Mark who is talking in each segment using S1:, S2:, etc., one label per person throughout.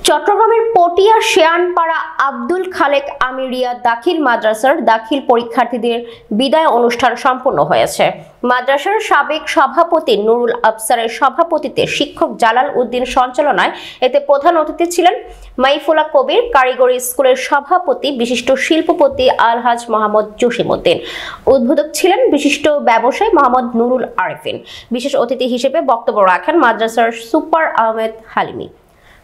S1: চট্টগ্রামের পটিয়া শেয়ানপাড়া আব্দুল খালেক আমিরিয়া দাখিল মাদ্রাসার দাখিল পরীক্ষার্থীদের বিদায় অনুষ্ঠান সম্পন্ন হয়েছে। মাদ্রাসার সাবেক সভাপতি নুরুল আফসারের সভাপতিত্বে শিক্ষক জালাল উদ্দিন সঞ্চালনায় এতে প্রধান অতিথি ছিলেন মাইফুলা কবির, কারিগরি স্কুলের সভাপতি বিশিষ্ট শিল্পপতি আলহাজ মোহাম্মদ জসিমউদ্দিন। উদ্বোধক ছিলেন বিশিষ্ট ব্যবসায়ী মোহাম্মদ নুরুল আরিফিন। বিশেষ অতিথি হিসেবে বক্তব্য রাখেন মাদ্রাসার সুপার আহমেদ হালিমি,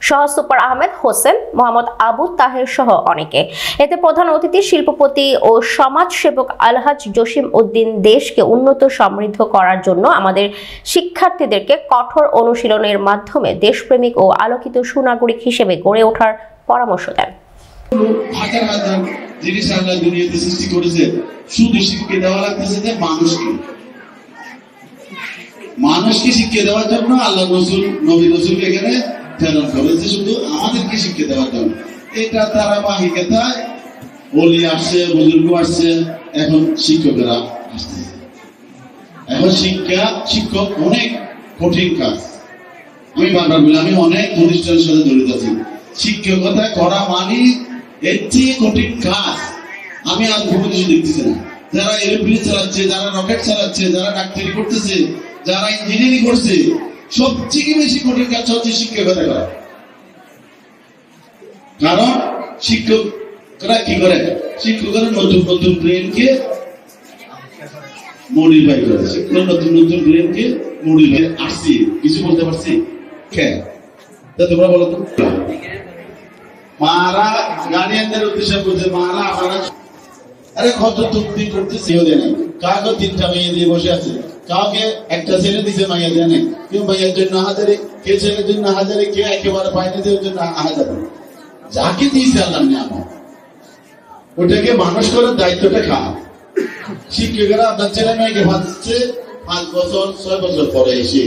S1: সহ সুপার আহমেদ হোসেন, মোহাম্মদ আবু তাহের সহ অনেকে। এতে প্রধান অতিথি শিল্পপতি ও সমাজসেবক আলহাজ জসিমউদ্দিন দেশকে উন্নত সমৃদ্ধ করার জন্য আমাদের শিক্ষার্থীদেরকে কঠোর অনুশীলনের মাধ্যমে দেশপ্রেমিক ও আলোকিত সুনাগরিক হিসেবে গড়ে ওঠার পরামর্শ দেন।
S2: হাজার হাজার জিনিস আল্লাহ দুনিয়াতে সৃষ্টি করেছে, শুধু শিক্ষা দেওয়া লাগতেছে যে মানুষকে শিক্ষা দেওয়ার জন্য আল্লাহ রসুল নবী রসুল এখানে প্রেরণ করেছে, শুধু আমাদেরকে শিক্ষা দেওয়ার জন্য। এটা তারা বাহিকতায় বলি আসছে, বুজুর্গ আসছে, এখন শিক্ষকেরা আসতেছে। এখন শিক্ষক অনেক কঠিন কাজ। আমি বারবার বলি, আমি অনেক প্রতিষ্ঠানের সাথে জড়িত আছি। শিক্ষকতা করা মানে এর চেয়ে কঠিন কাজ আমি আর কোনো কিছু দেখতেছি না। যারা এরোপ্লেন চালাচ্ছে, যারা রকেট চালাচ্ছে, যারা ডাক্তারি করতেছে, যারা ইঞ্জিনিয়ারিং করছে, সবচেয়ে বেশি কঠিন কাজ হচ্ছে শিক্ষকতা করা। কারণ শিক্ষকরা কি করে? শিক্ষকরা নতুন নতুন ব্রেনকে মডিফাই করেছে, নতুন নতুন ব্রেনকে মডিফাই আসছে। কিছু বলতে পারছি? তোমরা বলো তো। মারা গার্ডিয়ানদের উদ্দেশ্যে বলছে, মারা আপনারা আরে কত তৃপ্তি করতেছে, কাউকে 3টা মেয়ে দিয়ে বসে আছে, কাউকে একটা ছেলে দিছে মাইয়া দেয় নাই। কেউ মাইয়ার জন্য হাজারে, কেউ ছেলের জন্য হাজারে, কেউ একেবারে পায়নি দেওয়ার জন্য হাজারে। যাকে দিয়েছে আল্লাহ নিয়ামত, ওটাকে মানুষ করার দায়িত্বটা খারাপ। শিক্ষকেরা আপনার ছেলে মেয়েকে ভাবছে 5 বছর 6 বছর পরে এসে